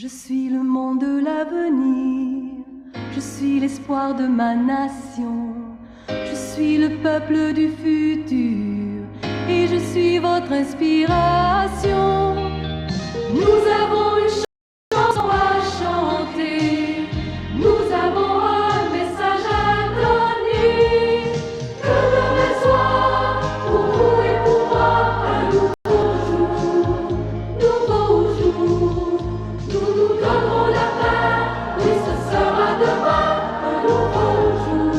Je suis le monde de l'avenir, je suis l'espoir de ma nation, je suis le peuple du futur et je suis votre inspiration. Nous avons une chanson à chanter, nous avons un message à donner. Que demain soit pour vous et pour moi un nouveau jour. Nous nous donnerons la main, oui ce sera demain un nouveau jour.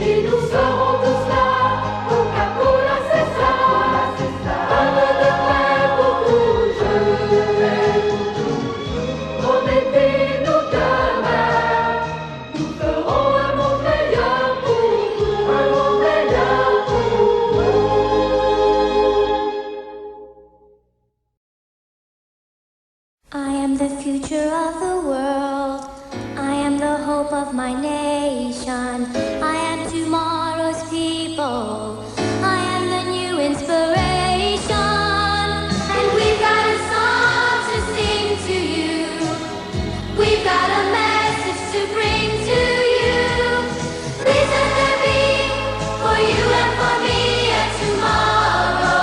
Et nous serons tous là, Coca-Cola c'est ça, un peu de paix pour toujours. Promettez-nous demain, nous ferons un monde meilleur pour vous, un monde meilleur pour vous. I am the future of the world. I am the hope of my nation. I am tomorrow's people. I am the new inspiration. And we've got a song to sing to you. We've got a message to bring to you. Listen to me, for you and for me, and tomorrow.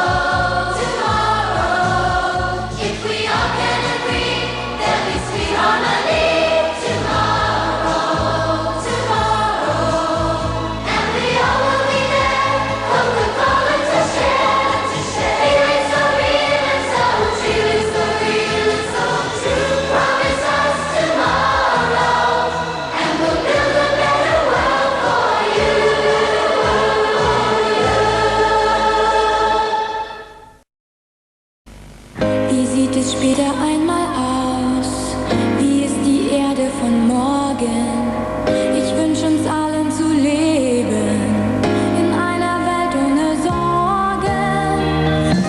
If we all can agree, there'll be sweet harmony. And we all will be there, Coca-Cola to share. Feeling so real and so true, so real and so true. Promise us tomorrow, and we'll build a better world for you. Wie sieht es später einmal aus? Wie ist die Erde von morgen? Ich wünsch uns allen zu leben in einer Welt ohne Sorgen.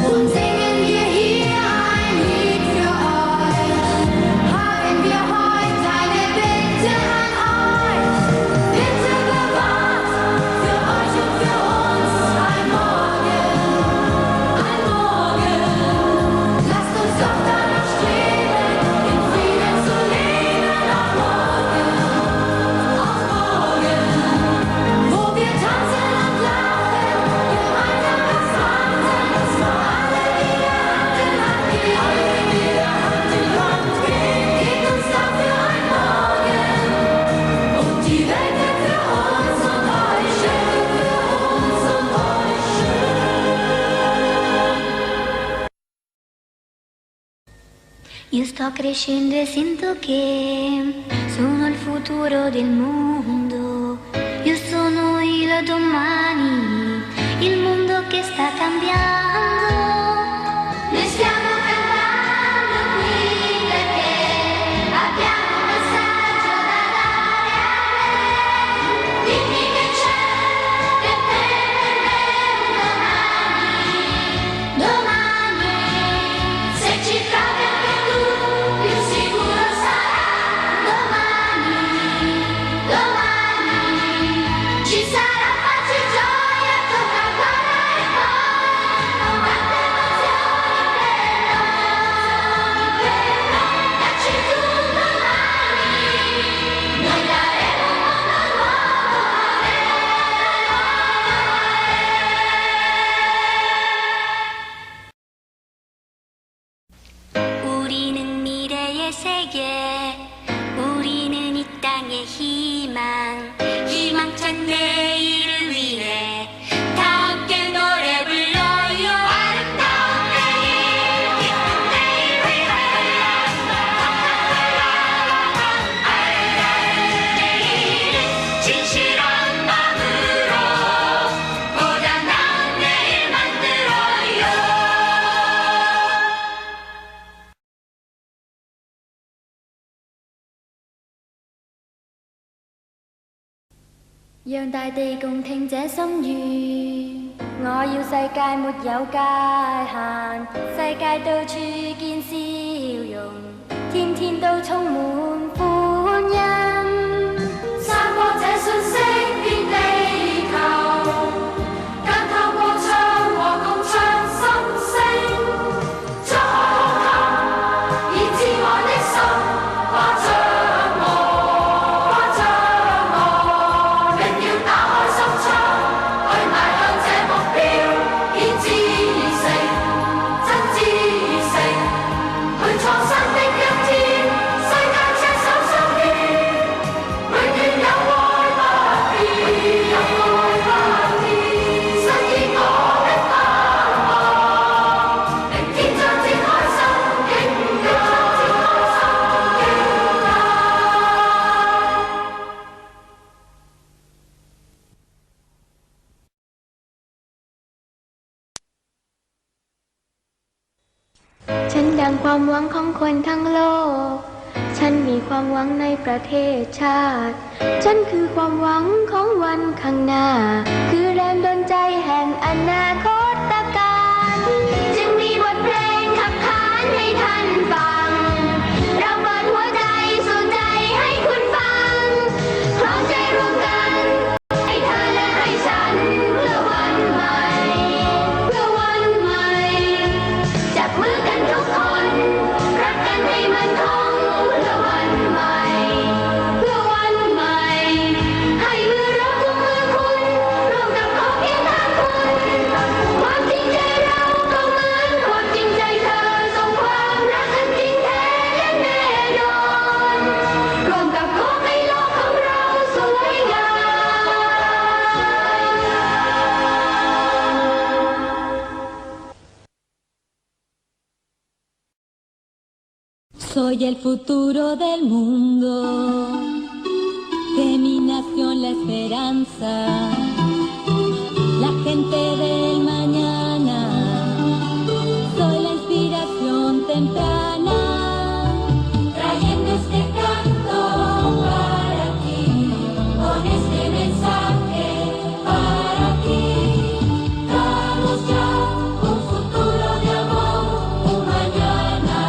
Drum singen wir hier ein Lied für euch. Haben wir heute eine Bitte an euch. Bitte bewahrt für euch und für uns ein Morgen. Ein Morgen. Lasst uns doch danach streben, in Frieden zu leben. Auf morgen, wo wir tanzen und lachen, gemeinsam was machen, dass wir alle wieder Hand in Hand gehen. Gebt uns dafür ein Morgen und die Welt wird für uns und euch schön, für uns und euch schön. Io sto crescendo e sento che sono il futuro del mondo. Io sono il domani, il mondo che sta cambiando. Noi stiamo cantando qui perché abbiamo un messaggio da dare a te. Dimmi che c'è per te e per me un domani. Se ci provi anche tu, più sicuro sarà domani. Ci sarà pace e gioia, Coca-Cola e poi tante emozioni per noi. Dacci tu domani, noi daremo un mondo nuovo. 우리는 미래의 세계, 우리는 이 땅의 희망, 희망찬 내일을 위해 다 함께 노래 불러요. 아름다운 내일, 기쁜 내일을 위하여. 내일은 진실한 마음으로 보다 나은 내일 만들어요.讓大地共聽這心願，我要世界沒有界限，世界到處見笑容，天天都充滿歡欣。散播這信息遍地球，更透過唱和共唱心聲，在ดังความหวังของคนทั้งโลกฉันมีความหวังในประเทศชาติฉันคือความหวังของวันข้างหน้าคือแรงดลใจแห่งอนาคตการจึงมีบทเพลงขับขานให้ท่านฟังเราเปิดหัวใจสู่ใจให้คุณฟังพร้อมใจรวมกันให้เธอและให้ฉันเพื่อวันใหม่เพื่อวันใหม่จับมือกันทุกคนรักกันให้มันคงเพื่อวันใหม่เพื่อวันใหม่ให้มือเรากุมมือคุณร่วมกับขอบเพียงทางคุณความจริงใจเราก็เหมือนความจริงใจเธอส่งความรักอันจริงแท้และแน่นอนร่วมกับขอให้โลกของเราสวยงาม Soy el futuro del mundo, de mi nación la esperanza, la gente del mañana, soy la inspiración temprana, trayendo este canto para ti, con este mensaje para ti, damos ya un futuro de amor, un mañana,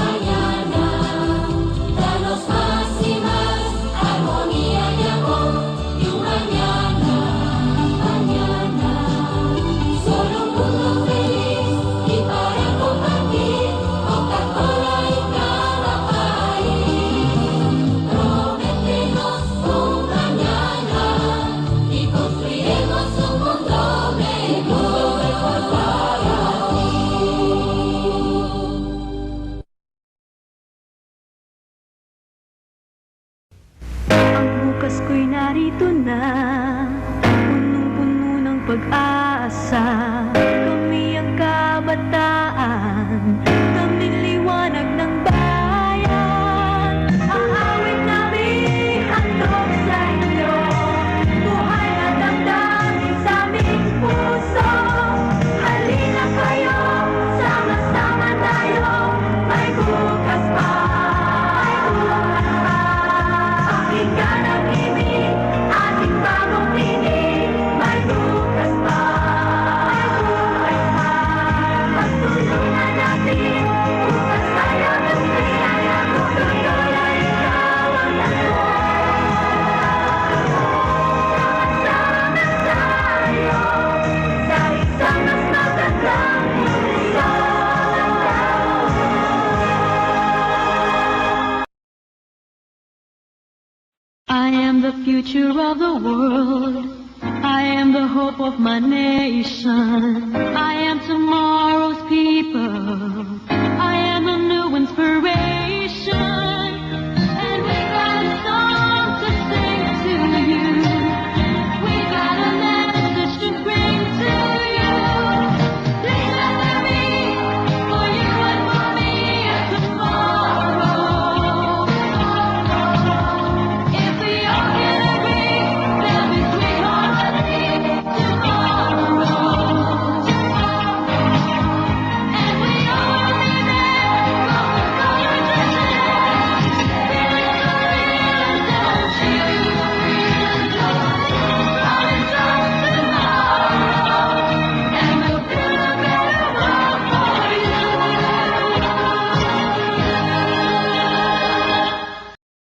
mañana, danos más y más armonía y amor, y un mañana, mañana, solo un mundo feliz y para compartir Coca-Cola en cada país. Prometemos un mañana y construiremos un mundo mejor para ti. Ang bukas ko'y narito na, punong-puno ng pag-asa. Kami ang kabataan, kaming liwanag ng bayan. Aawit namin handog sa inyo, buhay na damdamin sa aming puso. Halina kayo, sama-sama tayo, may bukas pa, may bukas pa. Pakinggan ang ibig, ating bagong tinig, may bukas pa, may bukas pa. Pagtulungan natin, bukas tayo ng kaya, tuloy-tuloy ikaw ang ako. Sama-sama tayo, sa isang mas magandang mundo. I am the future of the world. I am the hope of my nation. I am tomorrow.